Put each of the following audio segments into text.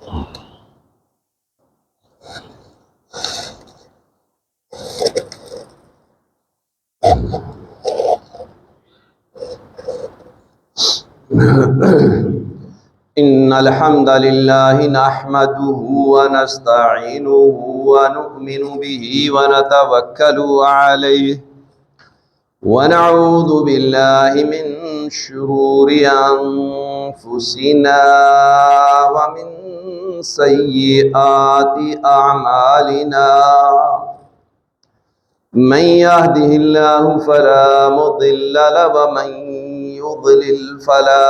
إن الحمد لله نحمده ونستعينه ونؤمن به ونتوكل عليه ونعوذ بالله من شرور أنفسنا ومن سيئات أعمالنا من يهده الله فلا مضل له ومن يضلل فلا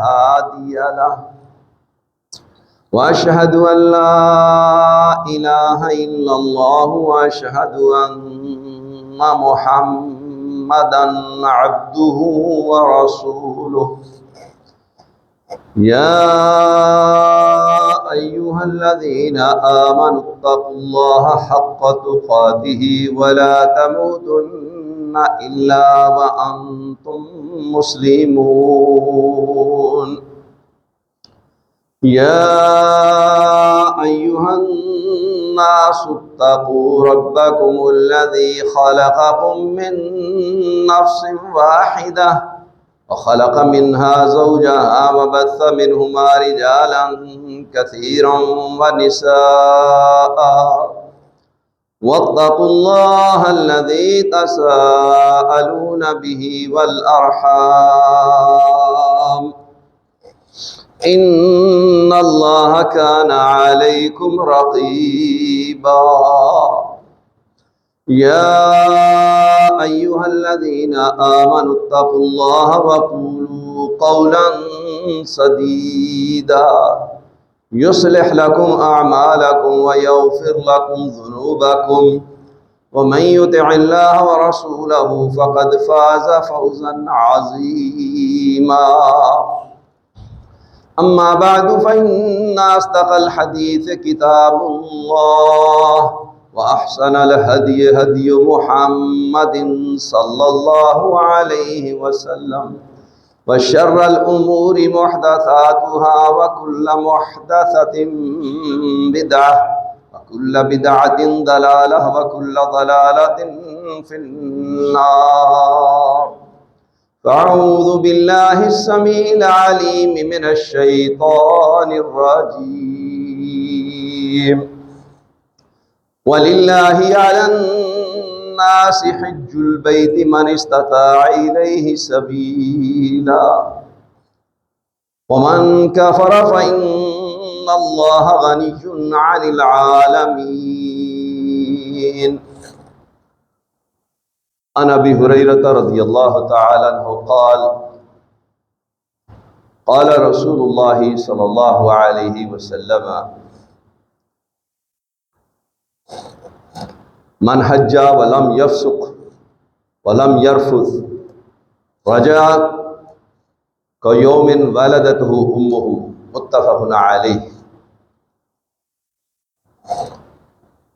هادي له وأشهد أن لا إله إلا الله وأشهد أن محمدا عبده ورسوله يا أيها الذين آمنوا اتقوا الله حق تقاته ولا تموتن إلا وأنتم مسلمون يا أيها الناس اتقوا ربكم الذي خلقكم من نفس واحدة وخلق منها زوجها وبث منهما رجالا كثيرا ونساء واتقوا الله الذي تساءلون به والأرحام إن الله كان عليكم رقيبا يا أيها الذين آمنوا اتقوا الله وقولوا قولا سديدا يصلح لكم أعمالكم ويغفر لكم ذنوبكم ومن يطع الله ورسوله فقد فاز فوزا عظيما أما بعد فإن أصدق الحديث كتاب الله وأحسن الهدي هدي محمد صلى الله عليه وسلم وشر الأمور محدثاتها وكل محدثة بدعة وكل بدعة ضلالة وكل ضلالة في النار فأعوذ بالله السميع العليم من الشيطان الرجيم ولله على الناس حج البيت من استطاع إليه سبيلا ومن كفر فإن الله غني عن العالمين عن أبي هريرة رضي الله تعالى عنه قال قال رسول الله صلى الله عليه وسلم من حج ولم يفسق ولم يرفث رجع كيوم ولدته أمه متفق علیہ۔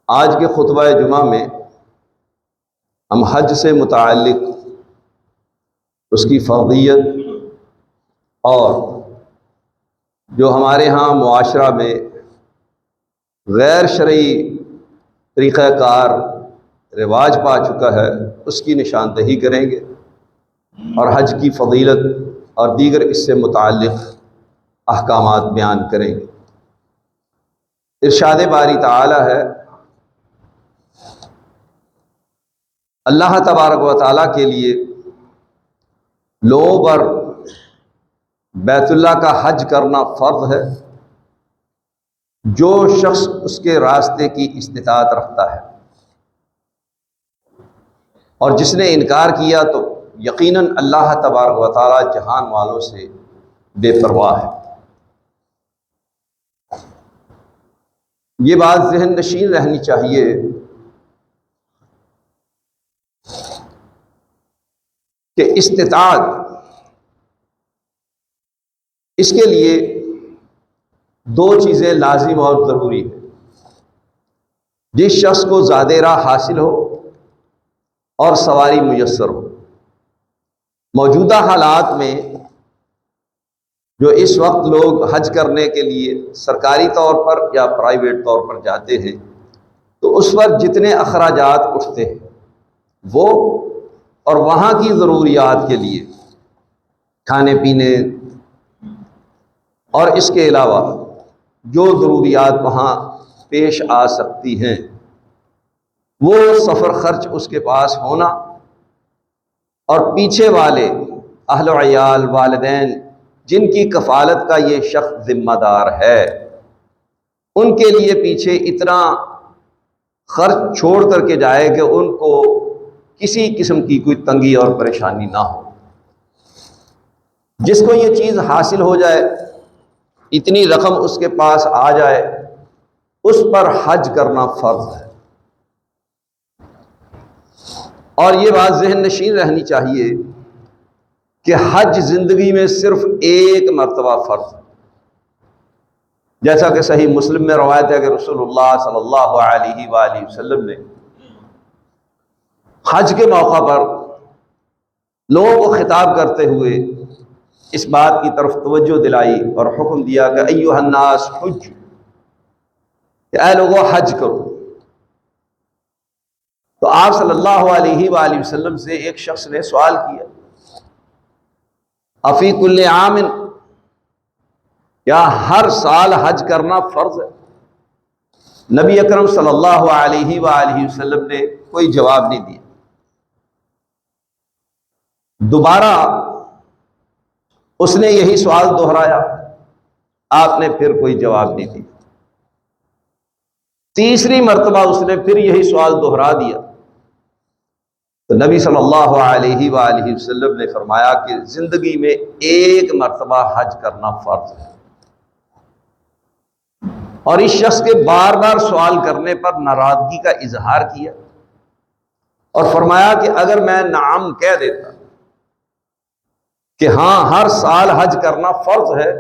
آج کے خطبہ جمعہ میں ہم حج سے متعلق اس کی فرضیت اور جو ہمارے ہاں معاشرہ میں غیر شرعی طریقہ کار رواج پا چکا ہے اس کی نشاندہی کریں گے اور حج کی فضیلت اور دیگر اس سے متعلق احکامات بیان کریں گے۔ ارشاد باری تعالی ہے، اللہ تبارک و تعالیٰ کے لیے لوگوں پر بیت اللہ کا حج کرنا فرض ہے جو شخص اس کے راستے کی استطاعت رکھتا ہے، اور جس نے انکار کیا تو یقیناً اللہ تبارک و تعالیٰ جہان والوں سے بے پرواہ ہے۔ یہ بات ذہن نشین رہنی چاہیے کہ استطاعت اس کے لیے دو چیزیں لازم اور ضروری ہیں۔ جس شخص کو زادہ راہ حاصل ہو اور سواری میسر ہو۔ موجودہ حالات میں جو اس وقت لوگ حج کرنے کے لیے سرکاری طور پر یا پرائیویٹ طور پر جاتے ہیں تو اس پر جتنے اخراجات اٹھتے ہیں وہ اور وہاں کی ضروریات کے لیے کھانے پینے اور اس کے علاوہ جو ضروریات وہاں پیش آ سکتی ہیں وہ سفر خرچ اس کے پاس ہونا، اور پیچھے والے اہل و عیال والدین جن کی کفالت کا یہ شخص ذمہ دار ہے ان کے لیے پیچھے اتنا خرچ چھوڑ کر کے جائے کہ ان کو کسی قسم کی کوئی تنگی اور پریشانی نہ ہو۔ جس کو یہ چیز حاصل ہو جائے، اتنی رقم اس کے پاس آ جائے، اس پر حج کرنا فرض ہے۔ اور یہ بات ذہن نشین رہنی چاہیے کہ حج زندگی میں صرف ایک مرتبہ فرض ہے، جیسا کہ صحیح مسلم میں روایت ہے کہ رسول اللہ صلی اللہ علیہ وآلہ وسلم نے حج کے موقع پر لوگوں کو خطاب کرتے ہوئے اس بات کی طرف توجہ دلائی اور حکم دیا کہ ایھا الناس حج، کہ اے لوگوں حج کرو۔ تو آپ صلی اللہ علیہ وآلہ وسلم سے ایک شخص نے سوال کیا، افی کل عام، کیا ہر سال حج کرنا فرض ہے؟ نبی اکرم صلی اللہ علیہ وآلہ وسلم نے کوئی جواب نہیں دیا۔ دوبارہ اس نے یہی سوال دہرایا، آپ نے پھر کوئی جواب نہیں دیا۔ تیسری مرتبہ اس نے پھر یہی سوال دہرا دیا تو نبی صلی اللہ علیہ وآلہ وسلم نے فرمایا کہ زندگی میں ایک مرتبہ حج کرنا فرض ہے۔ اور اس شخص کے بار بار سوال کرنے پر ناراضگی کا اظہار کیا اور فرمایا کہ اگر میں نعم کہہ دیتا کہ ہاں ہر سال حج کرنا فرض ہے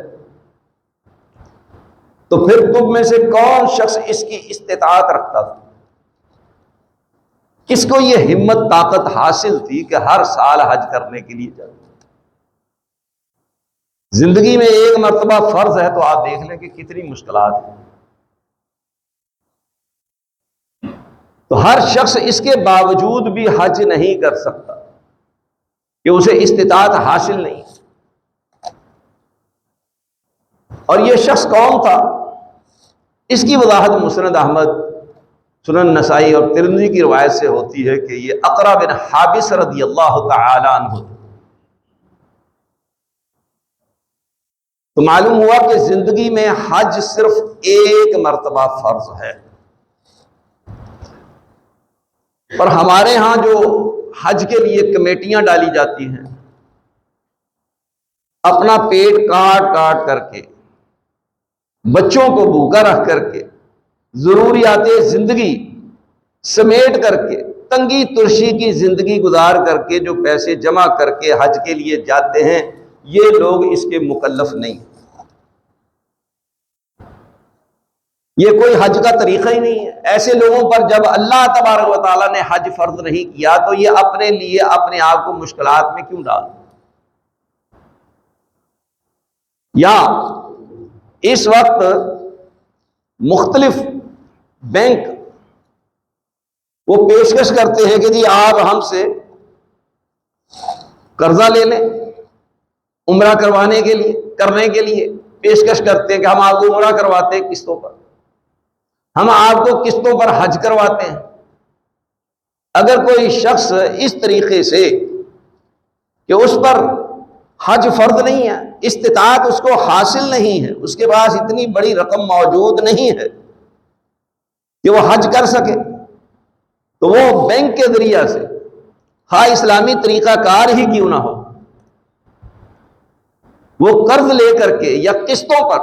تو پھر تم میں سے کون شخص اس کی استطاعت رکھتا تھا؟ کس کو یہ ہمت طاقت حاصل تھی کہ ہر سال حج کرنے کے لیے جاتا؟ زندگی میں ایک مرتبہ فرض ہے تو آپ دیکھ لیں کہ کتنی مشکلات ہیں۔ تو ہر شخص اس کے باوجود بھی حج نہیں کر سکتا کہ اسے استطاعت حاصل نہیں۔ اور یہ شخص کون تھا؟ اس کی وضاحت مسند احمد، سنن نسائی اور ترمذی کی روایت سے ہوتی ہے کہ یہ اقرا بن حابس رضی اللہ تعالی عنہ۔ تو معلوم ہوا کہ زندگی میں حج صرف ایک مرتبہ فرض ہے۔ اور ہمارے ہاں جو حج کے لیے کمیٹیاں ڈالی جاتی ہیں، اپنا پیٹ کاٹ کاٹ کر کے، بچوں کو بھوکا رکھ کر کے، ضروریات زندگی سمیٹ کر کے، تنگی ترشی کی زندگی گزار کر کے جو پیسے جمع کر کے حج کے لیے جاتے ہیں، یہ لوگ اس کے مکلف نہیں۔ یہ کوئی حج کا طریقہ ہی نہیں ہے۔ ایسے لوگوں پر جب اللہ تبارک و تعالیٰ نے حج فرض نہیں کیا تو یہ اپنے لیے اپنے آپ کو مشکلات میں کیوں ڈال؟ یا اس وقت مختلف بینک وہ پیشکش کرتے ہیں کہ جی آپ ہم سے قرضہ لے لیں عمرہ کرنے کے لیے پیشکش کرتے ہیں کہ ہم آپ کو عمرہ کرواتے ہیں قسطوں پر، ہم آپ کو قسطوں پر حج کرواتے ہیں۔ اگر کوئی شخص اس طریقے سے کہ اس پر حج فرض نہیں ہے، استطاعت اس کو حاصل نہیں ہے، اس کے پاس اتنی بڑی رقم موجود نہیں ہے کہ وہ حج کر سکے، تو وہ بینک کے ذریعہ سے، ہاں اسلامی طریقہ کار ہی کیوں نہ ہو، وہ قرض لے کر کے یا قسطوں پر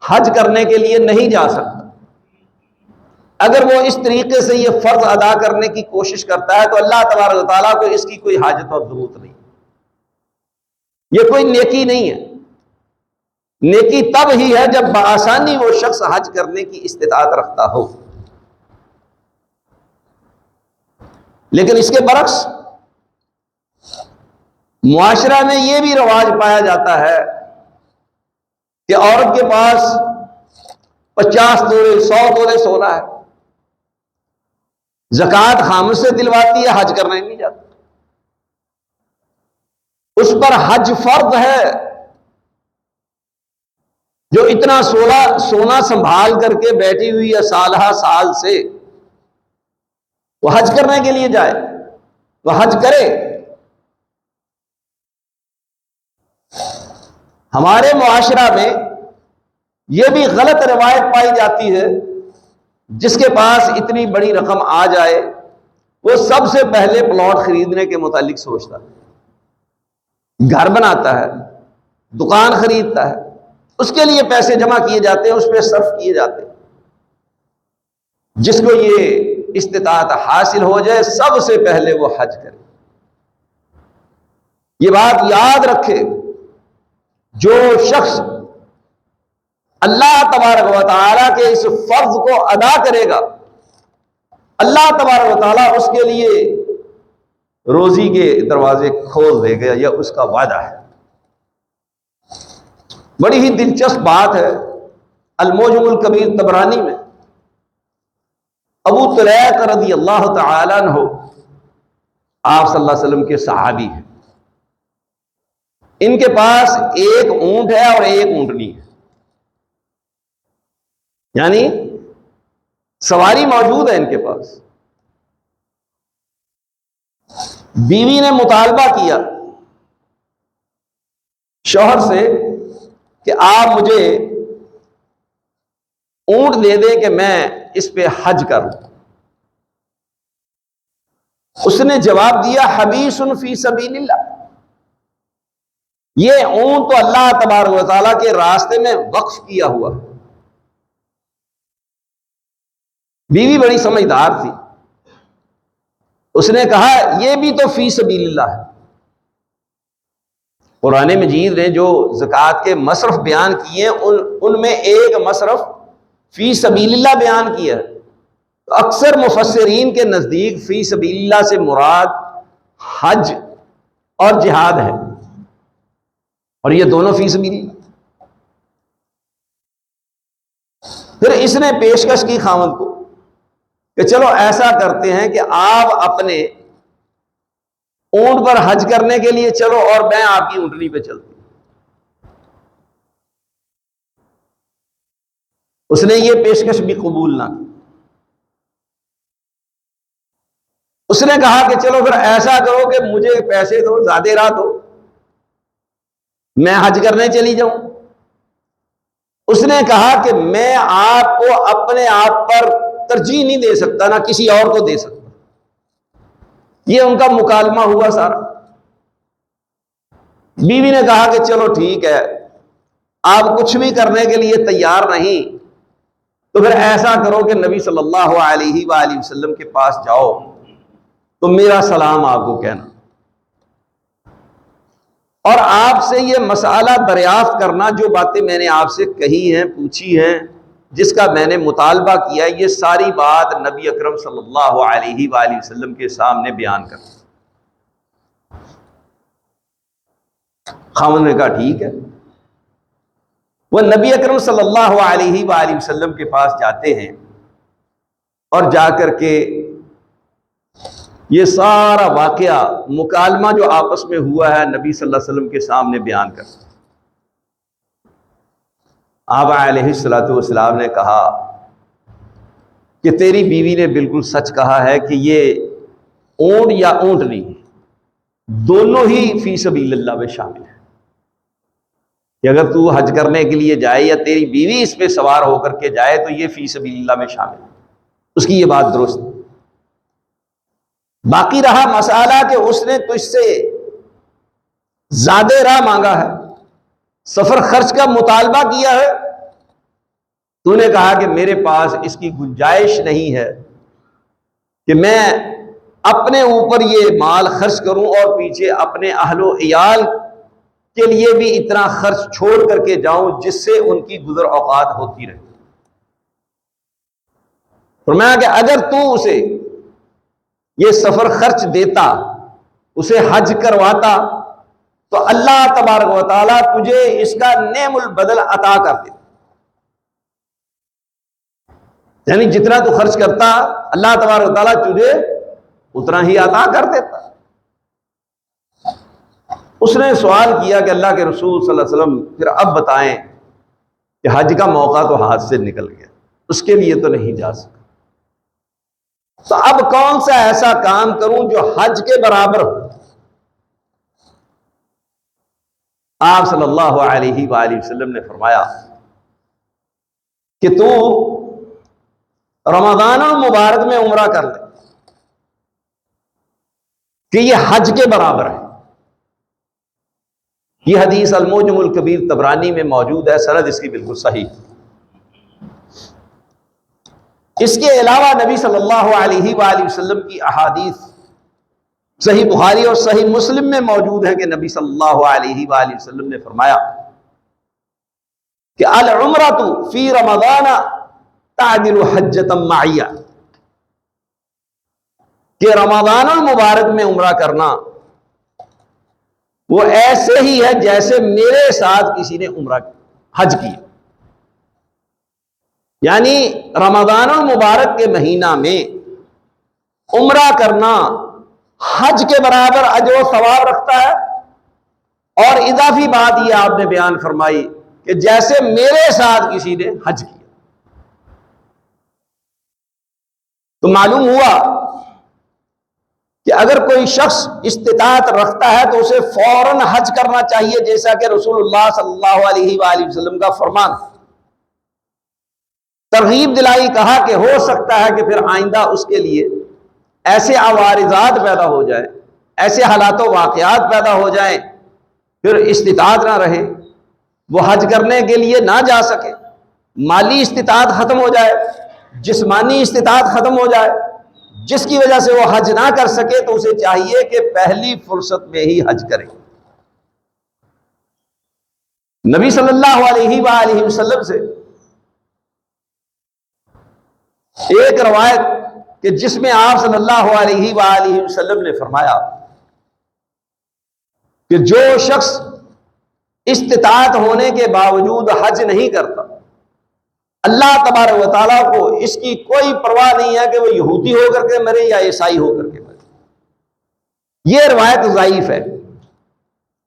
حج کرنے کے لیے نہیں جا سکتا۔ اگر وہ اس طریقے سے یہ فرض ادا کرنے کی کوشش کرتا ہے تو اللہ تبارک و تعالیٰ کو اس کی کوئی حاجت اور ضرورت نہیں۔ یہ کوئی نیکی نہیں ہے۔ نیکی تب ہی ہے جب بآسانی وہ شخص حج کرنے کی استطاعت رکھتا ہو۔ لیکن اس کے برعکس معاشرہ میں یہ بھی رواج پایا جاتا ہے کہ عورت کے پاس 50 تولے 100 تولے سونا ہے، زکوٰۃ خامد سے دلواتی ہے، حج کرنے نہیں جاتا، اس پر حج فرض ہے۔ جو اتنا سونا سنبھال کر کے بیٹھی ہوئی ہے سالہ سال سے، وہ حج کرنے کے لیے جائے، وہ حج کرے۔ ہمارے معاشرہ میں یہ بھی غلط روایت پائی جاتی ہے، جس کے پاس اتنی بڑی رقم آ جائے وہ سب سے پہلے پلاٹ خریدنے کے متعلق سوچتا ہے، گھر بناتا ہے، دکان خریدتا ہے، اس کے لیے پیسے جمع کیے جاتے ہیں، اس پہ صرف کیے جاتے ہیں۔ جس کو یہ استطاعت حاصل ہو جائے سب سے پہلے وہ حج کرے۔ یہ بات یاد رکھے، جو شخص اللہ تبارک و تعالیٰ کے اس فرض کو ادا کرے گا، اللہ تبارک و تعالیٰ اس کے لیے روزی کے دروازے کھول دے گا، یا اس کا وعدہ ہے۔ بڑی ہی دلچسپ بات ہے، المعجم الکبیر طبرانی میں ابو طلیق رضی اللہ تعالیٰ عنہ آپ صلی اللہ علیہ وسلم کے صحابی ہیں، ان کے پاس ایک اونٹ ہے اور ایک اونٹنی ہے، یعنی سواری موجود ہے ان کے پاس۔ بیوی نے مطالبہ کیا شوہر سے کہ آپ مجھے اونٹ دے دیں کہ میں اس پہ حج کروں۔ اس نے جواب دیا، حبیس فی سبیل اللہ، یہ اونٹ تو اللہ تبارک و تعالیٰ کے راستے میں وقف کیا ہوا۔ بیوی بڑی سمجھدار تھی، اس نے کہا یہ بھی تو فی سبیل اللہ ہے۔ قرآن مجید نے جو زکوٰۃ کے مصرف بیان کیے ہیں ان میں ایک مصرف فی سبیل اللہ بیان کیا ہے۔ اکثر مفسرین کے نزدیک فی سبیل اللہ سے مراد حج اور جہاد ہے، اور یہ دونوں فی سبیل اللہ۔ پھر اس نے پیشکش کی خاوند کو کہ چلو ایسا کرتے ہیں کہ آپ اپنے اونٹ پر حج کرنے کے لیے چلو اور میں آپ کی اونٹنی پہ چلتی ہوں۔ اس نے یہ پیشکش بھی قبول نہ کی۔ اس نے کہا کہ چلو پھر ایسا کرو کہ مجھے پیسے دو، زیادہ رات ہو، میں حج کرنے چلی جاؤں۔ اس نے کہا کہ میں آپ کو اپنے آپ پر ترجیح نہیں دے سکتا، نہ کسی اور کو دے سکتا۔ یہ ان کا مکالمہ ہوا سارا۔ بیوی نے کہا کہ چلو ٹھیک ہے، آپ کچھ بھی کرنے کے لیے تیار نہیں تو پھر ایسا کرو کہ نبی صلی اللہ علیہ وآلہ وسلم کے پاس جاؤ تو میرا سلام آپ کو کہنا، اور آپ سے یہ مسئلہ دریافت کرنا، جو باتیں میں نے آپ سے کہی ہیں، پوچھی ہیں، جس کا میں نے مطالبہ کیا ہے، یہ ساری بات نبی اکرم صلی اللہ علیہ وآلہ وسلم کے سامنے بیان کر۔ خاوند نے کہا ٹھیک ہے۔ وہ نبی اکرم صلی اللہ علیہ وآلہ وسلم کے پاس جاتے ہیں، اور جا کر کے یہ سارا واقعہ مکالمہ جو آپس میں ہوا ہے نبی صلی اللہ علیہ وسلم کے سامنے بیان کر۔ آپ علیہ الصلوۃ والسلام نے کہا کہ تیری بیوی نے بالکل سچ کہا ہے کہ یہ اونٹ یا اونٹنی دونوں ہی فی سبیل اللہ میں شامل ہے، کہ اگر تو حج کرنے کے لیے جائے یا تیری بیوی اس پہ سوار ہو کر کے جائے تو یہ فی سبیل اللہ میں شامل ہے۔ اس کی یہ بات درست ہے۔ باقی رہا مسئلہ کہ اس نے تجھ سے زیادہ راہ مانگا ہے، سفر خرچ کا مطالبہ کیا ہے، تو نے کہا کہ میرے پاس اس کی گنجائش نہیں ہے کہ میں اپنے اوپر یہ مال خرچ کروں اور پیچھے اپنے اہل و عیال کے لیے بھی اتنا خرچ چھوڑ کر کے جاؤں جس سے ان کی گزر اوقات ہوتی رہے۔ فرمایا کہ اگر تو اسے یہ سفر خرچ دیتا، اسے حج کرواتا، تو اللہ تبارک و تعالیٰ تجھے اس کا نعم البدل عطا کر دے. یعنی جتنا تو خرچ کرتا اللہ تبارک و تعالیٰ تجھے اتنا ہی عطا کر دیتا. اس نے سوال کیا کہ اللہ کے رسول صلی اللہ علیہ وسلم پھر اب بتائیں کہ حج کا موقع تو ہاتھ سے نکل گیا, اس کے لیے تو نہیں جا سکا, تو اب کون سا ایسا کام کروں جو حج کے برابر ہو؟ آپ صلی اللہ علیہ وآلہ وسلم نے فرمایا کہ تو رمضان المبارک میں عمرہ کر لے کہ یہ حج کے برابر ہے. یہ حدیث المعجم الکبیر طبرانی میں موجود ہے, سند اس کی بالکل صحیح. اس کے علاوہ نبی صلی اللہ علیہ وآلہ وسلم کی احادیث صحیح بخاری اور صحیح مسلم میں موجود ہے کہ نبی صلی اللہ علیہ وآلہ وسلم نے فرمایا کہ العمرۃ فی رمضان تعدل حجۃ معیہ, کہ رمضان المبارک میں عمرہ کرنا وہ ایسے ہی ہے جیسے میرے ساتھ کسی نے عمرہ حج کیا. یعنی رمضان المبارک کے مہینہ میں عمرہ کرنا حج کے برابر اجر و ثواب رکھتا ہے, اور اضافی بات یہ آپ نے بیان فرمائی کہ جیسے میرے ساتھ کسی نے حج کیا. تو معلوم ہوا کہ اگر کوئی شخص استطاعت رکھتا ہے تو اسے فوراً حج کرنا چاہیے, جیسا کہ رسول اللہ صلی اللہ علیہ وآلہ وسلم کا فرمان. ترغیب دلائی, کہا کہ ہو سکتا ہے کہ پھر آئندہ اس کے لیے ایسے عوارضات پیدا ہو جائیں, ایسے حالات و واقعات پیدا ہو جائیں, پھر استطاعت نہ رہے, وہ حج کرنے کے لیے نہ جا سکے, مالی استطاعت ختم ہو جائے, جسمانی استطاعت ختم ہو جائے, جس کی وجہ سے وہ حج نہ کر سکے, تو اسے چاہیے کہ پہلی فرصت میں ہی حج کرے. نبی صلی اللہ علیہ وآلہ وسلم سے ایک روایت کہ جس میں آپ صلی اللہ علیہ وآلہ وسلم نے فرمایا کہ جو شخص استطاعت ہونے کے باوجود حج نہیں کرتا, اللہ تبارک و تعالیٰ کو اس کی کوئی پرواہ نہیں ہے کہ وہ یہودی ہو کر کے مرے یا عیسائی ہو کر کے مرے. یہ روایت ضعیف ہے,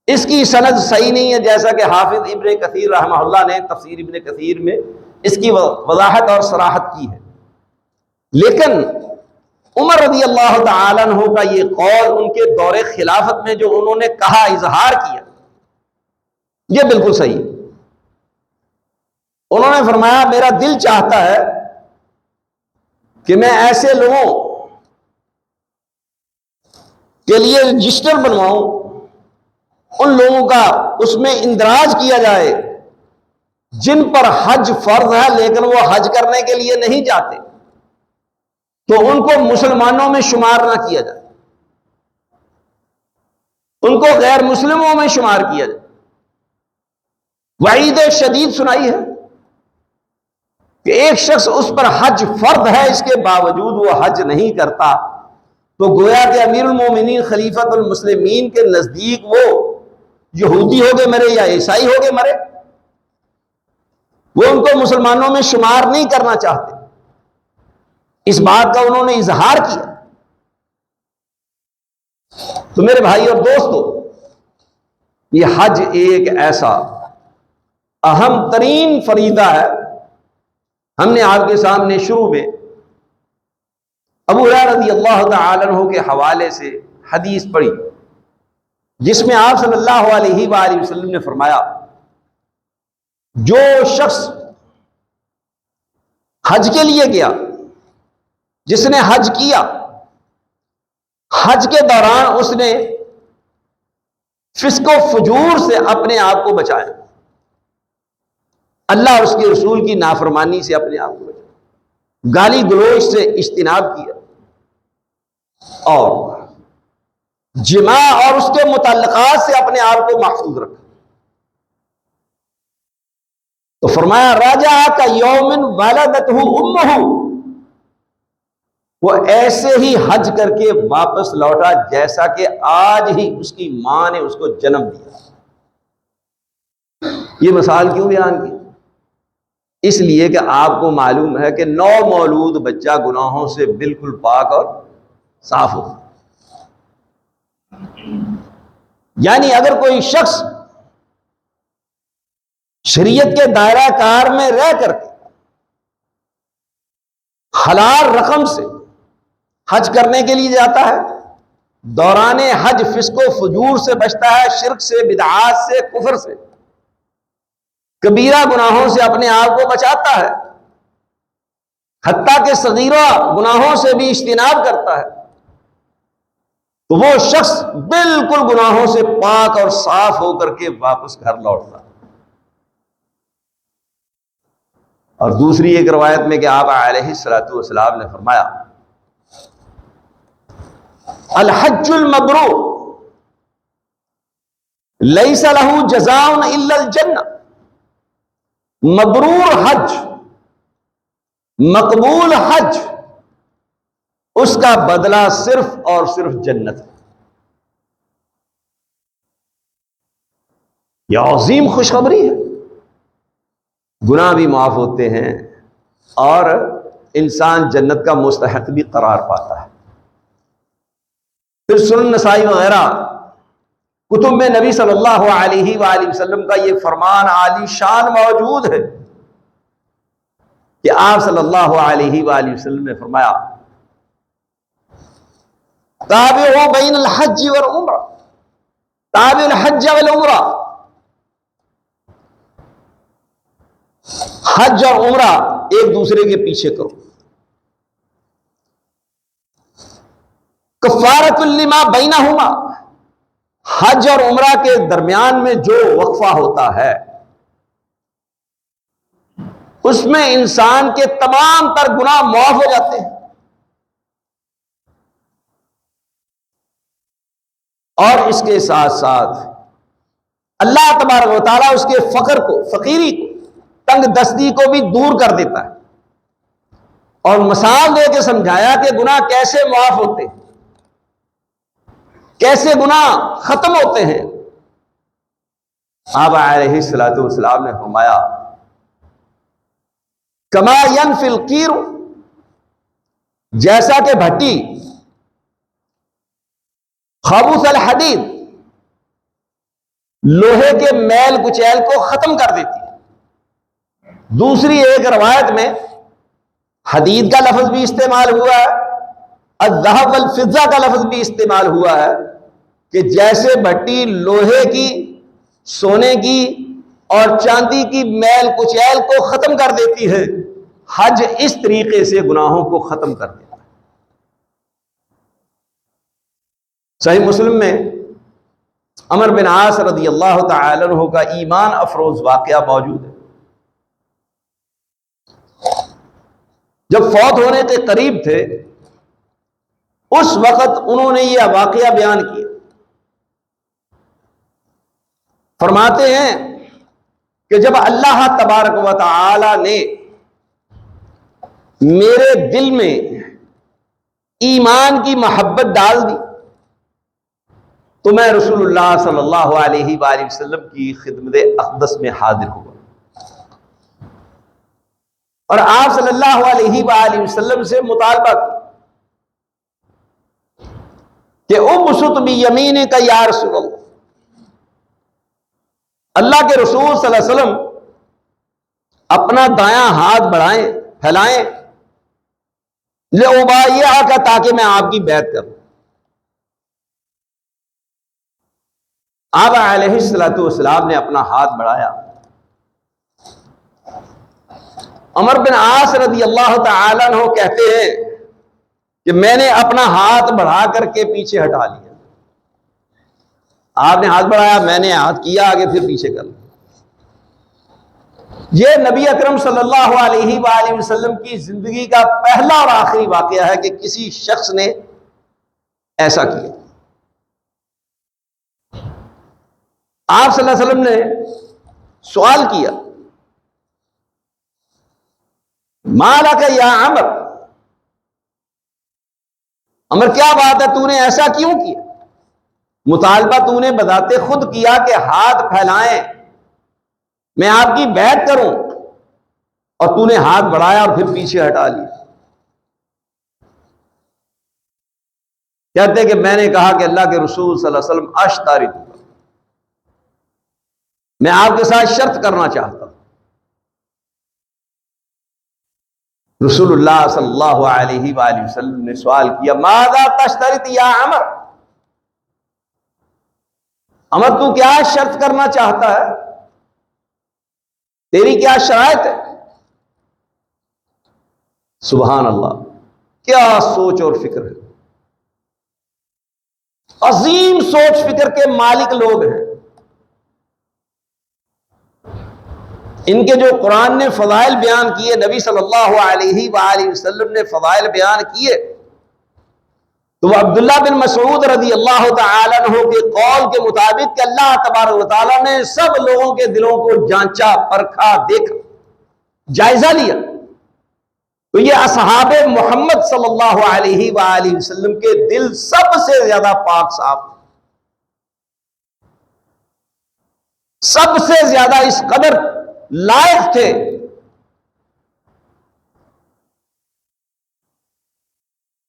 اس کی سند صحیح نہیں ہے, جیسا کہ حافظ ابن کثیر رحمہ اللہ نے تفسیر ابن کثیر میں اس کی وضاحت اور صراحت کی ہے. لیکن عمر رضی اللہ تعالیٰ عنہ کا یہ قول ان کے دور خلافت میں جو انہوں نے کہا, اظہار کیا, یہ بالکل صحیح ہے. انہوں نے فرمایا میرا دل چاہتا ہے کہ میں ایسے لوگوں کے لیے رجسٹر بنواؤں, ان لوگوں کا اس میں اندراج کیا جائے جن پر حج فرض ہے لیکن وہ حج کرنے کے لیے نہیں جاتے, تو ان کو مسلمانوں میں شمار نہ کیا جائے, ان کو غیر مسلموں میں شمار کیا جائے. وعید شدید سنائی ہے کہ ایک شخص اس پر حج فرض ہے, اس کے باوجود وہ حج نہیں کرتا, تو گویا کہ امیر المومنین خلیفۃ المسلمین کے نزدیک وہ یہودی ہو کے مرے یا عیسائی ہو کے مرے, وہ ان کو مسلمانوں میں شمار نہیں کرنا چاہتے. اس بات کا انہوں نے اظہار کیا. تو میرے بھائی اور دوستو, یہ حج ایک ایسا اہم ترین فریضہ ہے. ہم نے آپ کے سامنے شروع میں ابو ہریرہ رضی اللہ تعالی عنہ کے حوالے سے حدیث پڑھی, جس میں آپ صلی اللہ علیہ وآلہ وسلم نے فرمایا جو شخص حج کے لیے گیا, جس نے حج کیا, حج کے دوران اس نے فسق و فجور سے اپنے آپ کو بچایا, اللہ اس کے رسول کی نافرمانی سے اپنے آپ کو بچایا, گالی گلوچ سے اجتناب کیا, اور جماع اور اس کے متعلقات سے اپنے آپ کو محفوظ رکھا. تو فرمایا راجع کا یومن ولدتہ امہ, وہ ایسے ہی حج کر کے واپس لوٹا جیسا کہ آج ہی اس کی ماں نے اس کو جنم دیا۔ یہ مثال کیوں بیان کی؟ اس لیے کہ آپ کو معلوم ہے کہ نو مولود بچہ گناہوں سے بالکل پاک اور صاف ہو، یعنی اگر کوئی شخص شریعت کے دائرہ کار میں رہ کر کے حلال رقم سے حج کرنے کے لیے جاتا ہے، دوران حج فسق و فجور سے بچتا ہے، شرک سے، بدعات سے، کفر سے، کبیرہ گناہوں سے اپنے آپ کو بچاتا ہے، حتیٰ کہ صغیرہ گناہوں سے بھی اجتناب کرتا ہے، تو وہ شخص بالکل گناہوں سے پاک اور صاف ہو کر کے واپس گھر لوٹتا ہے۔ اور دوسری ایک روایت میں کہ آپ علیہ الصلوۃ والسلام نے فرمایا الحج المبرور لیس لہ جزاء الا الجنہ، مبرور حج، مقبول حج، اس کا بدلہ صرف اور صرف جنت ہے۔ یہ عظیم خوشخبری ہے، گناہ بھی معاف ہوتے ہیں اور انسان جنت کا مستحق بھی قرار پاتا ہے۔ پھر سنن نسائی وغیرہ کتب میں نبی صلی اللہ علیہ وآلہ وسلم کا یہ فرمان عالی شان موجود ہے کہ آپ صلی اللہ علیہ وآلہ وسلم نے فرمایا تابعوا بین الحج والعمرہ، تابع الحج والعمرہ، حج اور عمرہ ایک دوسرے کے پیچھے کرو، کفارۃ لما بینہما، حج اور عمرہ کے درمیان میں جو وقفہ ہوتا ہے اس میں انسان کے تمام تر گناہ معاف ہو جاتے ہیں، اور اس کے ساتھ ساتھ اللہ تبارک و تعالیٰ اس کے فقر کو، فقیری کو، تنگ دستی کو بھی دور کر دیتا ہے، اور مثال دے کے سمجھایا کہ گناہ کیسے معاف ہوتے ہیں، کیسے گناہ ختم ہوتے ہیں۔ آپ علیہ الصلوۃ والسلام نے فرمایا کما ینفی القیر، جیسا کہ بھٹی خبث الحدید، لوہے کے میل کچیل کو ختم کر دیتی ہے۔ دوسری ایک روایت میں حدید کا لفظ بھی استعمال ہوا ہے، الذهب والفضہ کا لفظ بھی استعمال ہوا ہے کہ جیسے بھٹی لوہے کی، سونے کی اور چاندی کی میل کچیل کو ختم کر دیتی ہے، حج اس طریقے سے گناہوں کو ختم کر دیتا ہے۔ صحیح مسلم میں عمر بن عاص رضی اللہ تعالی عنہ کا ایمان افروز واقعہ موجود ہے۔ جب فوت ہونے کے قریب تھے اس وقت انہوں نے یہ واقعہ بیان کیا، فرماتے ہیں کہ جب اللہ تبارک و تعالی نے میرے دل میں ایمان کی محبت ڈال دی تو میں رسول اللہ صلی اللہ علیہ وآلہ وسلم کی خدمت اقدس میں حاضر ہوا، اور آپ صلی اللہ علیہ وآلہ وسلم سے مطالبہ کیا کہ ابسط بیمینک یا رسول اللہ، اللہ کے رسول صلی اللہ علیہ وسلم اپنا دایاں ہاتھ بڑھائیں، پھیلائیں، لأبایعک، تاکہ میں آپ کی بیعت کروں۔ آپ علیہ الصلوۃ والسلام نے اپنا ہاتھ بڑھایا، عمر بن عاص رضی اللہ تعالی عنہ کہتے ہیں کہ میں نے اپنا ہاتھ بڑھا کر کے پیچھے ہٹا لیا، آپ نے ہاتھ بڑھایا، میں نے ہاتھ کیا آگے، پھر پیچھے کر لیا۔ یہ نبی اکرم صلی اللہ علیہ وآلہ وسلم کی زندگی کا پہلا اور آخری واقعہ ہے کہ کسی شخص نے ایسا کیا۔ آپ صلی اللہ علیہ وسلم نے سوال کیا ما لک یا عمر، عمر کیا بات ہے، تو نے ایسا کیوں کیا؟ مطالبہ تو نے بذات خود کیا کہ ہاتھ پھیلائیں، میں آپ کی بیعت کروں، اور تو نے ہاتھ بڑھایا اور پھر پیچھے ہٹا لیا۔ کہتے کہ میں نے کہا کہ اللہ کے رسول صلی اللہ علیہ وسلم اشتاری، میں آپ کے ساتھ شرط کرنا چاہتا ہوں۔ رسول اللہ صلی اللہ علیہ وآلہ وسلم نے سوال کیا، ماذا تشترط یا عمر، عمر تو کیا شرط کرنا چاہتا ہے، تیری کیا شرائط ہے؟ سبحان اللہ، کیا سوچ اور فکر ہے، عظیم سوچ فکر کے مالک لوگ ہیں۔ ان کے جو قرآن نے فضائل بیان کیے، نبی صلی اللہ علیہ وآلہ وسلم نے فضائل بیان کیے، تو وہ عبداللہ بن مسعود رضی اللہ تعالیٰ عنہ کے قول کے مطابق کہ اللہ تبارک و تعالیٰ نے سب لوگوں کے دلوں کو جانچا، پرکھا، دیکھا، جائزہ لیا، تو یہ اصحاب محمد صلی اللہ علیہ وآلہ وسلم کے دل سب سے زیادہ پاک صاف، سب سے زیادہ اس قدر لائق تھے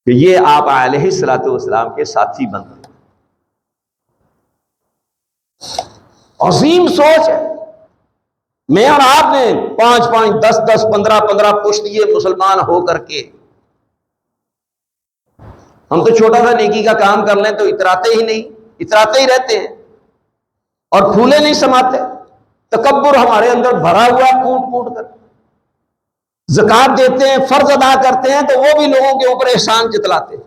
کہ یہ آپ علیہ الصلوۃ والسلام کے ساتھی بنتے۔ عظیم سوچ ہے۔ میں اور آپ نے 5 5 10 10 15 15 پشتیے مسلمان ہو کر کے ہم تو چھوٹا سا نیکی کا کام کر لیں تو اتراتے ہی نہیں، اتراتے ہی رہتے ہیں اور پھولے نہیں سماتے۔ تکبر ہمارے اندر بھرا ہوا کوٹ کوٹ کر، زکات دیتے ہیں، فرض ادا کرتے ہیں تو وہ بھی لوگوں کے اوپر احسان جتلاتے ہیں۔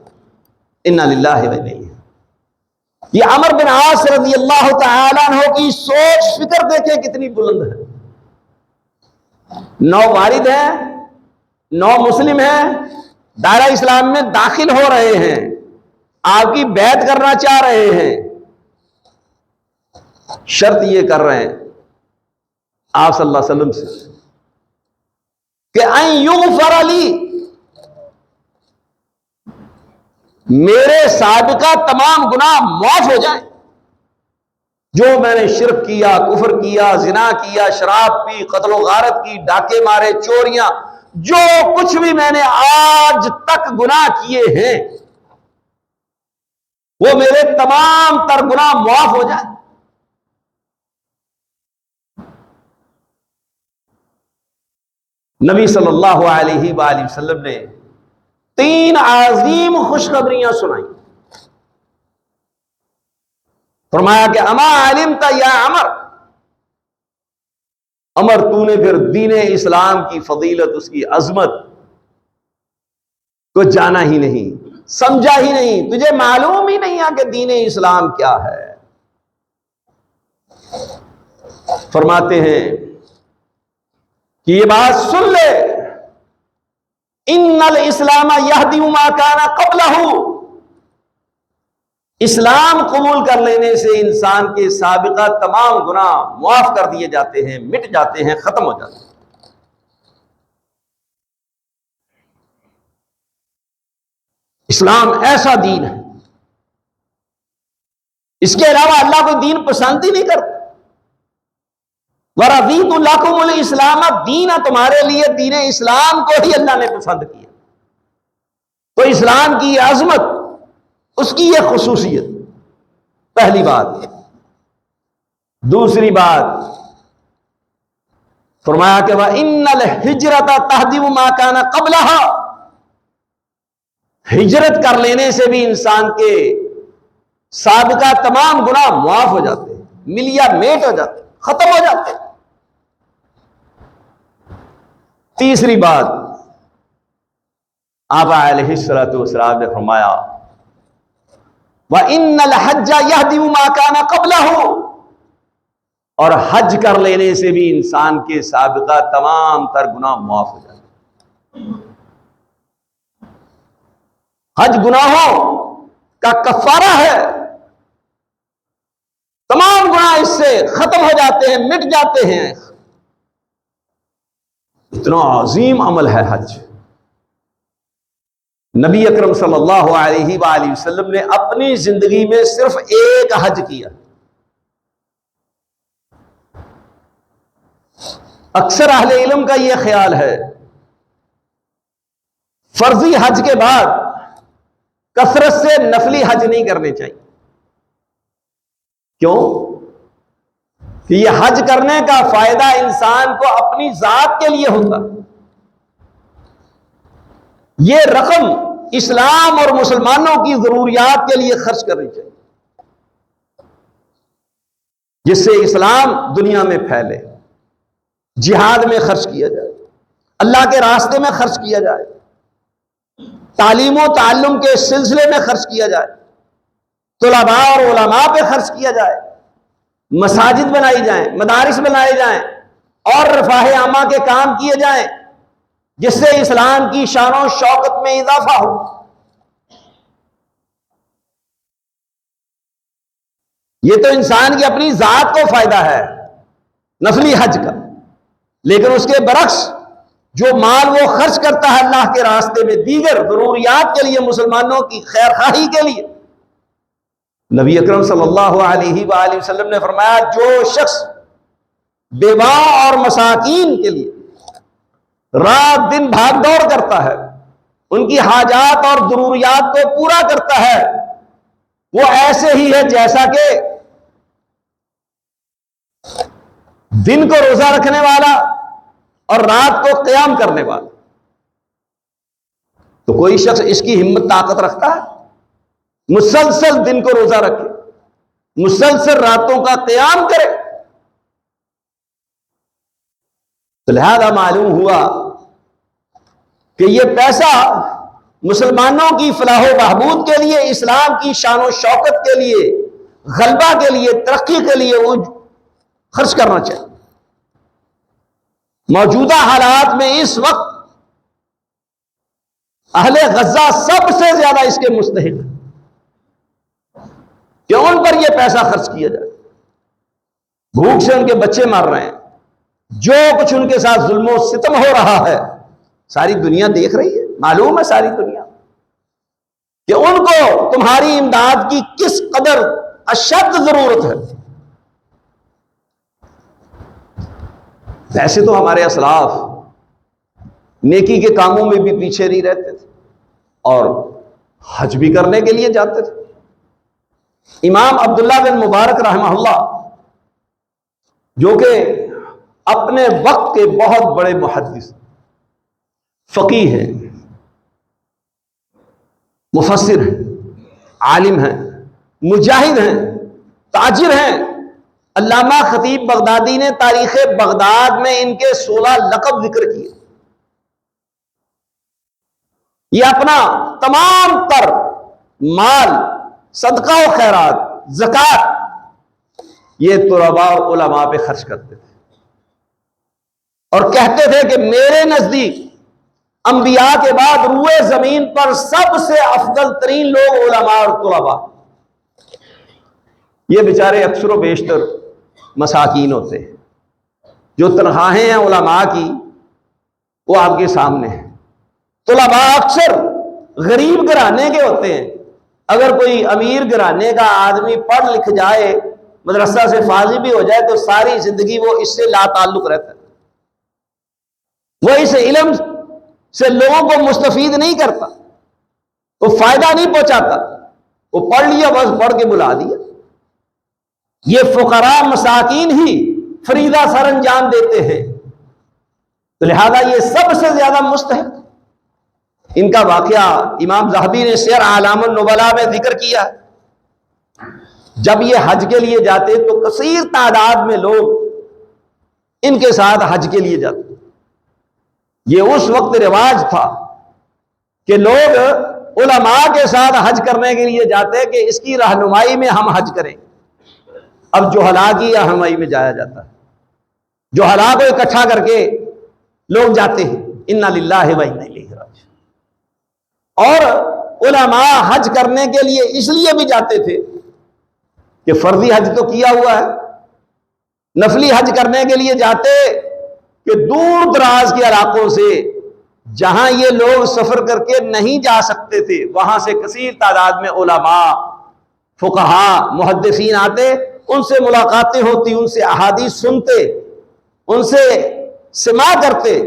انا للہ و انا الیہ۔ یہ عمر بن عاص رضی اللہ تعالیٰ عنہ کی سوچ فکر دیکھیں کتنی بلند ہے۔ 9 والد ہیں، 9 مسلم ہیں، دائرہ اسلام میں داخل ہو رہے ہیں، آپ کی بیعت کرنا چاہ رہے ہیں، شرط یہ کر رہے ہیں آپ صلی اللہ علیہ وسلم سے کہ ان یغفر لی، میرے سابقہ تمام گناہ معاف ہو جائیں، جو میں نے شرک کیا، کفر کیا، زنا کیا، شراب پی، قتل و غارت کی، ڈاکے مارے، چوریاں، جو کچھ بھی میں نے آج تک گناہ کیے ہیں وہ میرے تمام تر گناہ معاف ہو جائیں۔ نبی صلی اللہ علیہ وآلہ وسلم نے 3 عظیم خوشخبریاں سنائیں۔ فرمایا کہ اما علمت یا عمر، عمر تو نے پھر دین اسلام کی فضیلت، اس کی عظمت کو جانا ہی نہیں، سمجھا ہی نہیں، تجھے معلوم ہی نہیں ہے کہ دین اسلام کیا ہے۔ فرماتے ہیں کہ یہ بات سن لے، ان الاسلام یہدی ما کان قبلہ، اسلام قبول کر لینے سے انسان کے سابقہ تمام گناہ معاف کر دیے جاتے ہیں، مٹ جاتے ہیں، ختم ہو جاتے ہیں۔ اسلام ایسا دین ہے، اس کے علاوہ اللہ کوئی دین پسند ہی نہیں کرتا۔ وَرَضِيتُ لَكُمُ الْإِسْلَامَ دِینَ، تمہارے لیے دین اسلام کو ہی اللہ نے پسند کیا۔ تو اسلام کی یہ عظمت، اس کی یہ خصوصیت، پہلی بات۔ دوسری بات فرمایا کہ وَإِنَّ الْهِجْرَةَ تَهْدِمُ مَا كَانَ قَبْلَهَا، ہجرت کر لینے سے بھی انسان کے سابقہ تمام گناہ معاف ہو جاتے ہیں، ملیا میٹ ہو جاتے ہیں، ختم ہو جاتے ہیں۔ تیسری بات آپ علیہ الصلوۃ والسلام نے فرمایا وَإِنَّ الْحَجَّ يَهْدِمُ مَا كَانَ قَبْلَهُ، اور حج کر لینے سے بھی انسان کے سابقہ تمام تر گناہ معاف ہو جاتے ہیں۔ حج گناہوں کا کفارہ ہے، تمام گناہ اس سے ختم ہو جاتے ہیں، مٹ جاتے ہیں۔ اتنا عظیم عمل ہے حج۔ نبی اکرم صلی اللہ علیہ وآلہ وسلم نے اپنی زندگی میں صرف ایک حج کیا۔ اکثر اہل علم کا یہ خیال ہے فرضی حج کے بعد کثرت سے نفلی حج نہیں کرنے چاہیے۔ کیوں؟ کہ یہ حج کرنے کا فائدہ انسان کو اپنی ذات کے لیے ہوتا، یہ رقم اسلام اور مسلمانوں کی ضروریات کے لیے خرچ کرنی چاہیے، جس سے اسلام دنیا میں پھیلے، جہاد میں خرچ کیا جائے، اللہ کے راستے میں خرچ کیا جائے، تعلیم و تعلم کے سلسلے میں خرچ کیا جائے، طلباء اور علماء پہ خرچ کیا جائے، مساجد بنائی جائیں، مدارس بنائے جائیں اور رفاہ عامہ کے کام کیے جائیں، جس سے اسلام کی شان و شوکت میں اضافہ ہو۔ یہ تو انسان کی اپنی ذات کو فائدہ ہے نفلی حج کا، لیکن اس کے برعکس جو مال وہ خرچ کرتا ہے اللہ کے راستے میں دیگر ضروریات کے لیے، مسلمانوں کی خیر خواہی کے لیے، نبی اکرم صلی اللہ علیہ وآلہ وسلم نے فرمایا جو شخص بیوہ اور مساکین کے لیے رات دن بھاگ دوڑ کرتا ہے، ان کی حاجات اور ضروریات کو پورا کرتا ہے، وہ ایسے ہی ہے جیسا کہ دن کو روزہ رکھنے والا اور رات کو قیام کرنے والا۔ تو کوئی شخص اس کی ہمت طاقت رکھتا ہے مسلسل دن کو روزہ رکھے، مسلسل راتوں کا قیام کرے؟ تو لہذا معلوم ہوا کہ یہ پیسہ مسلمانوں کی فلاح و بہبود کے لیے، اسلام کی شان و شوکت کے لیے، غلبہ کے لیے، ترقی کے لیے وہ خرچ کرنا چاہیے۔ موجودہ حالات میں اس وقت اہل غزہ سب سے زیادہ اس کے مستحق ہیں کہ ان پر یہ پیسہ خرچ کیا جائے۔ بھوک سے ان کے بچے مر رہے ہیں، جو کچھ ان کے ساتھ ظلم و ستم ہو رہا ہے ساری دنیا دیکھ رہی ہے، معلوم ہے ساری دنیا کہ ان کو تمہاری امداد کی کس قدر اشد ضرورت ہے۔ ویسے تو ہمارے اسلاف نیکی کے کاموں میں بھی پیچھے نہیں رہتے تھے اور حج بھی کرنے کے لیے جاتے تھے۔ امام عبداللہ بن مبارک رحمہ اللہ جو کہ اپنے وقت کے بہت بڑے محدث، فقیہ ہیں، مفسر ہیں، عالم ہیں، مجاہد ہیں، تاجر ہیں، علامہ خطیب بغدادی نے تاریخ بغداد میں ان کے 16 لقب ذکر کیے۔ یہ اپنا تمام تر مال، صدقہ و خیرات، زکوٰۃ یہ طلباء اور علماء پہ خرچ کرتے تھے اور کہتے تھے کہ میرے نزدیک انبیاء کے بعد روئے زمین پر سب سے افضل ترین لوگ علماء اور طلباء۔ یہ بیچارے اکثر و بیشتر مساکین ہوتے ہیں، جو تنخواہیں ہیں علماء کی وہ آپ کے سامنے ہیں۔ طلباء اکثر غریب گھرانے کے ہوتے ہیں، اگر کوئی امیر گھرانے کا آدمی پڑھ لکھ جائے، مدرسہ سے فارغ بھی ہو جائے، تو ساری زندگی وہ اس سے لا تعلق رہتا ہے، وہ اس علم سے لوگوں کو مستفید نہیں کرتا، وہ فائدہ نہیں پہنچاتا، وہ پڑھ لیا بس پڑھ کے بلا دیا۔ یہ فقراء مساکین ہی فریضہ سر انجام دیتے ہیں، تو لہذا یہ سب سے زیادہ مستحق۔ ان کا واقعہ امام ذہبی نے سیر اعلام النبلاء میں ذکر کیا۔ جب یہ حج کے لیے جاتے تو کثیر تعداد میں لوگ ان کے ساتھ حج کے لیے جاتے۔ یہ اس وقت رواج تھا کہ لوگ علماء کے ساتھ حج کرنے کے لیے جاتے کہ اس کی رہنمائی میں ہم حج کریں۔ اب جہلاء کی رہنمائی میں جایا جاتا ہے، جہلاء کو اکٹھا کر کے لوگ جاتے ہیں، انا للہ و انا الیہ راجعون۔ اور علماء حج کرنے کے لیے اس لیے بھی جاتے تھے کہ فرضی حج تو کیا ہوا ہے، نفلی حج کرنے کے لیے جاتے کہ دور دراز کے علاقوں سے جہاں یہ لوگ سفر کر کے نہیں جا سکتے تھے وہاں سے کثیر تعداد میں علماء، فقہاء، محدثین آتے، ان سے ملاقاتیں ہوتی، ان سے احادیث سنتے، ان سے سماع کرتے،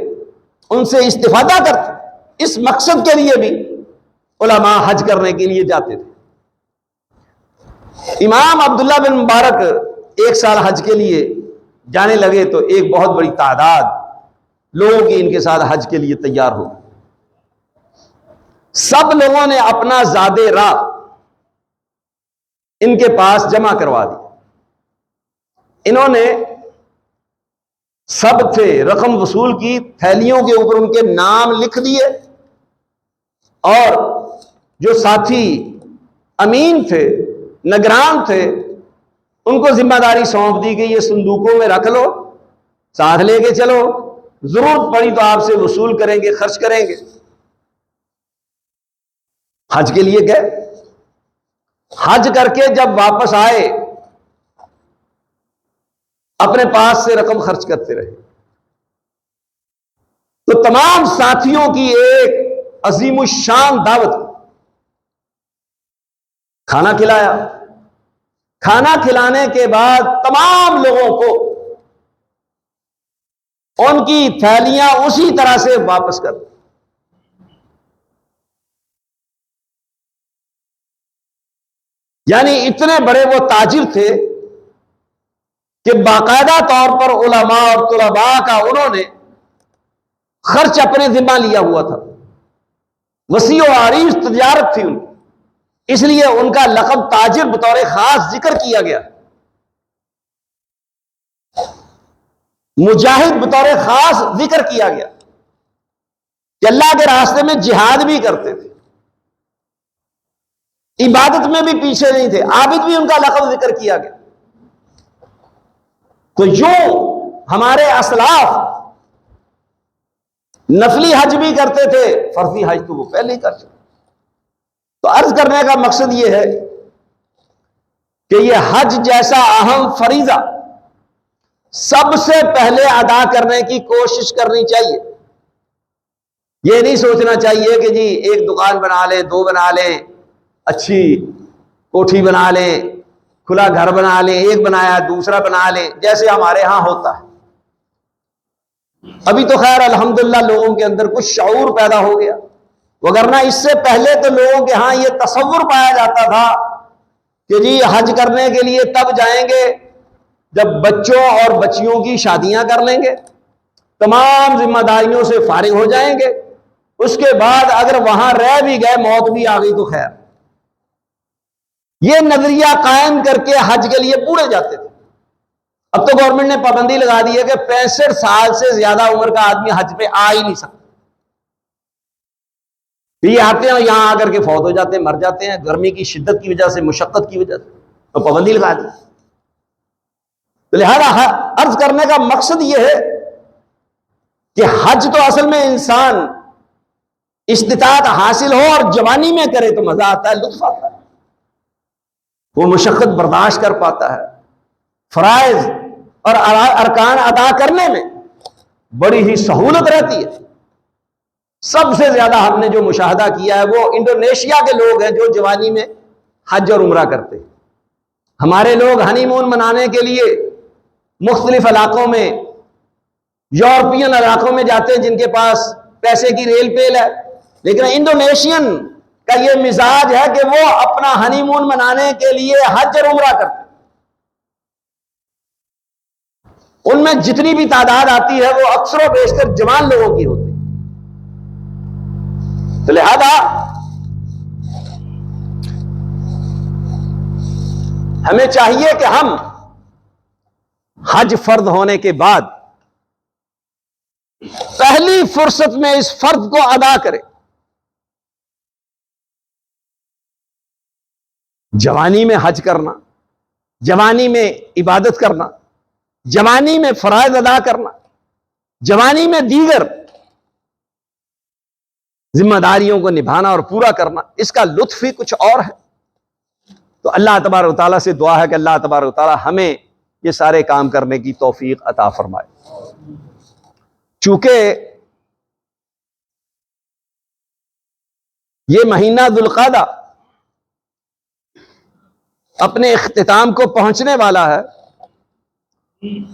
ان سے استفادہ کرتے۔ اس مقصد کے لیے بھی علماء حج کرنے کے لیے جاتے تھے۔ امام عبداللہ بن مبارک ایک سال حج کے لیے جانے لگے تو ایک بہت بڑی تعداد لوگوں کی ان کے ساتھ حج کے لیے تیار ہو۔ سب لوگوں نے اپنا زاد راہ ان کے پاس جمع کروا دی۔ انہوں نے سب سے رقم وصول کی، تھیلیوں کے اوپر ان کے نام لکھ دیے، اور جو ساتھی امین تھے، نگران تھے، ان کو ذمہ داری سونپ دی کہ یہ صندوقوں میں رکھ لو، ساتھ لے کے چلو، ضرورت پڑی تو آپ سے وصول کریں گے، خرچ کریں گے۔ حج کے لیے گئے، حج کر کے جب واپس آئے اپنے پاس سے رقم خرچ کرتے رہے، تو تمام ساتھیوں کی ایک عظیم الشان دعوت، کھانا کھلایا۔ کھانا کھلانے کے بعد تمام لوگوں کو ان کی تھیلیاں اسی طرح سے واپس کر دی۔ یعنی اتنے بڑے وہ تاجر تھے کہ باقاعدہ طور پر علماء اور طلباء کا انہوں نے خرچ اپنے ذمہ لیا ہوا تھا۔ وسیع و عریض تجارت تھی ان کی، اس لیے ان کا لقب تاجر بطور خاص ذکر کیا گیا، مجاہد بطور خاص ذکر کیا گیا کہ اللہ کے راستے میں جہاد بھی کرتے تھے، عبادت میں بھی پیچھے نہیں تھے، عابد بھی ان کا لقب ذکر کیا گیا۔ تو یوں ہمارے اسلاف نفلی حج بھی کرتے تھے، فرضی حج تو وہ پہلے ہی کر چکے۔ تو عرض کرنے کا مقصد یہ ہے کہ یہ حج جیسا اہم فریضہ سب سے پہلے ادا کرنے کی کوشش کرنی چاہیے۔ یہ نہیں سوچنا چاہیے کہ جی ایک دکان بنا لیں، دو بنا لیں، اچھی کوٹھی بنا لیں، کھلا گھر بنا لیں، ایک بنایا دوسرا بنا لیں، جیسے ہمارے ہاں ہوتا ہے۔ ابھی تو خیر الحمدللہ لوگوں کے اندر کچھ شعور پیدا ہو گیا، وگرنہ اس سے پہلے تو لوگوں کے ہاں یہ تصور پایا جاتا تھا کہ جی حج کرنے کے لیے تب جائیں گے جب بچوں اور بچیوں کی شادیاں کر لیں گے، تمام ذمہ داریوں سے فارغ ہو جائیں گے، اس کے بعد اگر وہاں رہ بھی گئے، موت بھی آ گئی تو خیر۔ یہ نظریہ قائم کر کے حج کے لیے پورے جاتے تھے۔ اب تو گورنمنٹ نے پابندی لگا دی ہے کہ 65 سال سے زیادہ عمر کا آدمی حج پہ آ ہی نہیں سکتا۔ یہ آتے ہیں یہاں آ کر کے فوت ہو جاتے ہیں، مر جاتے ہیں گرمی کی شدت کی وجہ سے، مشقت کی وجہ سے، تو پابندی لگا دی۔ تو لہذا عرض کرنے کا مقصد یہ ہے کہ حج تو اصل میں انسان استطاعت حاصل ہو اور جوانی میں کرے تو مزہ آتا ہے، لطف آتا ہے، وہ مشقت برداشت کر پاتا ہے، فرائض اور ارکان ادا کرنے میں بڑی ہی سہولت رہتی ہے۔ سب سے زیادہ ہم نے جو مشاہدہ کیا ہے وہ انڈونیشیا کے لوگ ہیں جو جوانی میں حج اور عمرہ کرتے ہیں۔ ہمارے لوگ ہنی مون منانے کے لیے مختلف علاقوں میں، یورپین علاقوں میں جاتے ہیں جن کے پاس پیسے کی ریل پیل ہے، لیکن انڈونیشین کا یہ مزاج ہے کہ وہ اپنا ہنی مون منانے کے لیے حج اور عمرہ کرتے ہیں۔ ان میں جتنی بھی تعداد آتی ہے وہ اکثر و بیشتر جوان لوگوں کی ہوتی ہے۔ تو لہذا ہمیں چاہیے کہ ہم حج فرض ہونے کے بعد پہلی فرصت میں اس فرض کو ادا کریں۔ جوانی میں حج کرنا، جوانی میں عبادت کرنا، جوانی میں فرائض ادا کرنا، جوانی میں دیگر ذمہ داریوں کو نبھانا اور پورا کرنا، اس کا لطف ہی کچھ اور ہے۔ تو اللہ تبارک و تعالیٰ سے دعا ہے کہ اللہ تبارک و تعالیٰ ہمیں یہ سارے کام کرنے کی توفیق عطا فرمائے۔ چونکہ یہ مہینہ ذوالقعدہ اپنے اختتام کو پہنچنے والا ہے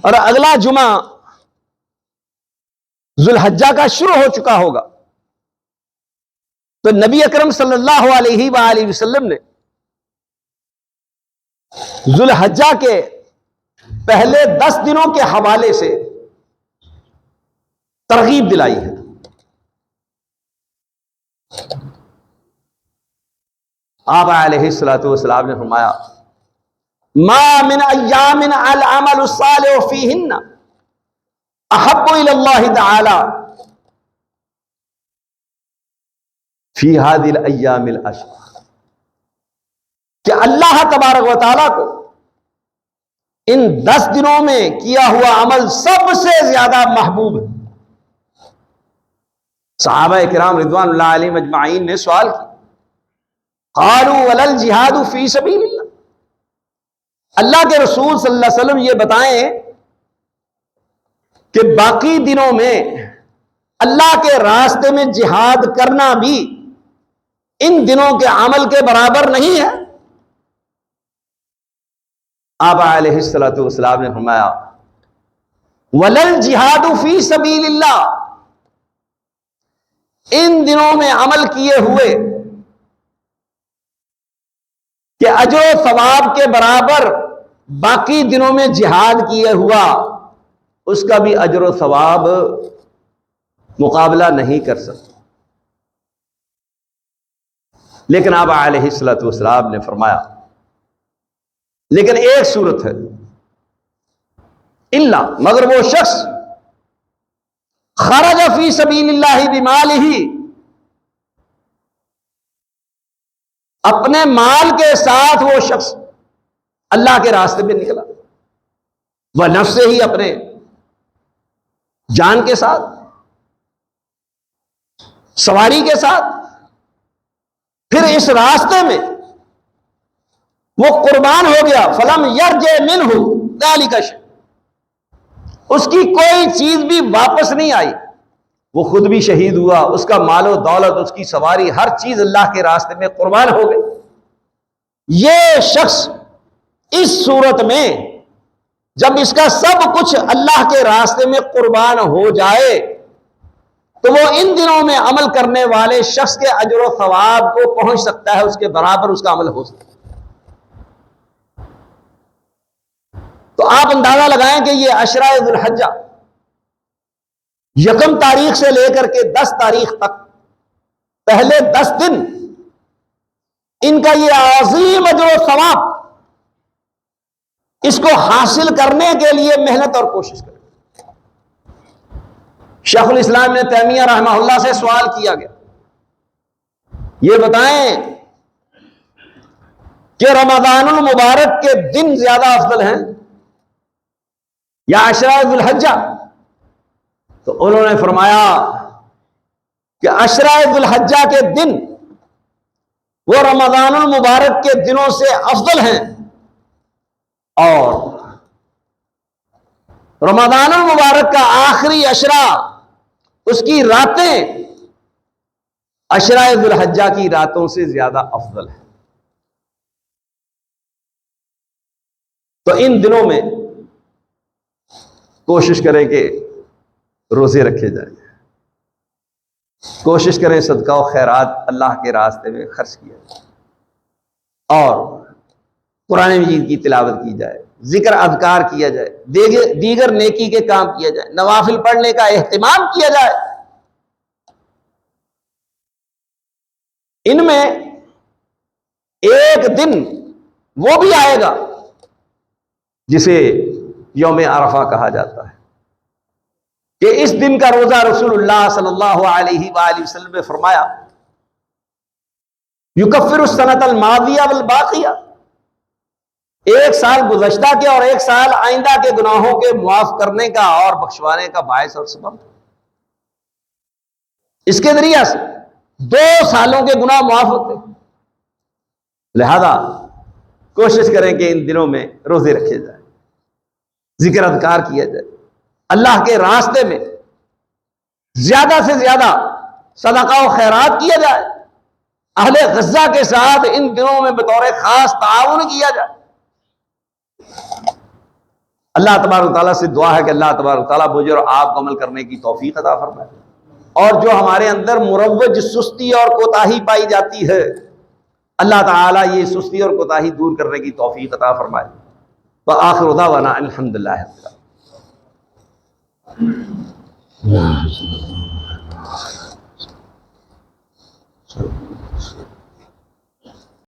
اور اگلا جمعہ ذوالحجہ کا شروع ہو چکا ہوگا. تو نبی اکرم صلی اللہ علیہ وآلہ وسلم نے ذوالحجہ کے پہلے 10 دنوں کے حوالے سے ترغیب دلائی ہے. آپ علیہ الصلوۃ والسلام نے فرمایا ما من ایام العمل الصالح فیہن احب الی اللہ تعالی فی هذه الایام العشر، کہ اللہ تبارک و تعالیٰ کو ان 10 دنوں میں کیا ہوا عمل سب سے زیادہ محبوب ہے. صحابہ کرام رضوان اللہ علیہم اجمعین نے سوال کیا، قالوا ولا الجہاد فی سبیل اللہ، اللہ کے رسول صلی اللہ علیہ وسلم یہ بتائیں کہ باقی دنوں میں اللہ کے راستے میں جہاد کرنا بھی ان دنوں کے عمل کے برابر نہیں ہے. آپ علیہ الصلوۃ والسلام نے فرمایا ولا الجہاد فی سبیل اللہ، ان دنوں میں عمل کیے ہوئے کہ اجر و ثواب کے برابر باقی دنوں میں جہاد کیے ہوا اس کا بھی اجر و ثواب مقابلہ نہیں کر سکتا. لیکن آپ علیہ الصلوۃ والسلام نے فرمایا لیکن ایک صورت ہے، الا، مگر وہ شخص خرج فی سبیل اللہ بمالہ، اپنے مال کے ساتھ وہ شخص اللہ کے راستے میں نکلا، وہ نفس سے ہی، اپنے جان کے ساتھ، سواری کے ساتھ، پھر اس راستے میں وہ قربان ہو گیا، فلم یرجع منہ ذلک شیء، اس کی کوئی چیز بھی واپس نہیں آئی، وہ خود بھی شہید ہوا، اس کا مال و دولت، اس کی سواری، ہر چیز اللہ کے راستے میں قربان ہو گئی. یہ شخص اس صورت میں جب اس کا سب کچھ اللہ کے راستے میں قربان ہو جائے تو وہ ان دنوں میں عمل کرنے والے شخص کے اجر و ثواب کو پہنچ سکتا ہے، اس کے برابر اس کا عمل ہو سکتا ہے. تو آپ اندازہ لگائیں کہ یہ عشرہ ذوالحجہ 1 تاریخ سے لے کر کے 10 تاریخ تک پہلے 10 دن ان کا یہ عظیم اجر و ثواب، اس کو حاصل کرنے کے لیے محنت اور کوشش کریں. شیخ الاسلام ابن تیمیہ رحمہ اللہ سے سوال کیا گیا، یہ بتائیں کہ رمضان المبارک کے دن زیادہ افضل ہیں یا عشرہ ذوالحجہ؟ تو انہوں نے فرمایا کہ عشرہ ذوالحجہ کے دن وہ رمضان المبارک کے دنوں سے افضل ہیں، اور رمضان المبارک کا آخری عشرہ، اس کی راتیں عشرہ ذوالحجہ کی راتوں سے زیادہ افضل ہے. تو ان دنوں میں کوشش کریں کہ روزے رکھے جائیں، کوشش کریں صدقہ و خیرات اللہ کے راستے میں خرچ کیا جائے، اور قرآن مجید کی تلاوت کی جائے، ذکر اذکار کیا جائے، دیگر نیکی کے کام کیا جائے، نوافل پڑھنے کا اہتمام کیا جائے. ان میں ایک دن وہ بھی آئے گا جسے یوم عرفہ کہا جاتا ہے، کہ اس دن کا روزہ رسول اللہ صلی اللہ علیہ وآلہ وسلم نے فرمایا یکفر السنۃ الماضیہ والباقیہ، 1 سال گزشتہ کے اور 1 سال آئندہ کے گناہوں کے معاف کرنے کا اور بخشوانے کا باعث اور سبب. اس کے ذریعہ سے 2 سالوں کے گناہ معاف ہوتے ہیں. لہذا کوشش کریں کہ ان دنوں میں روزے رکھے جائیں، ذکر اذکار کیا جائے، اللہ کے راستے میں زیادہ سے زیادہ صدقہ و خیرات کیا جائے، اہل غزہ کے ساتھ ان دنوں میں بطور خاص تعاون کیا جائے۔ اللہ تبارک و تعالیٰ سے دعا ہے کہ اللہ تبارک و تعالیٰ مجھے اور آپ کو عمل کرنے کی توفیق عطا فرمائے، اور جو ہمارے اندر مروج سستی اور کوتاہی پائی جاتی ہے، اللہ تعالیٰ یہ سستی اور کوتاہی دور کرنے کی توفیق عطا فرمائے۔ وآخر دعوانا الحمدللہ۔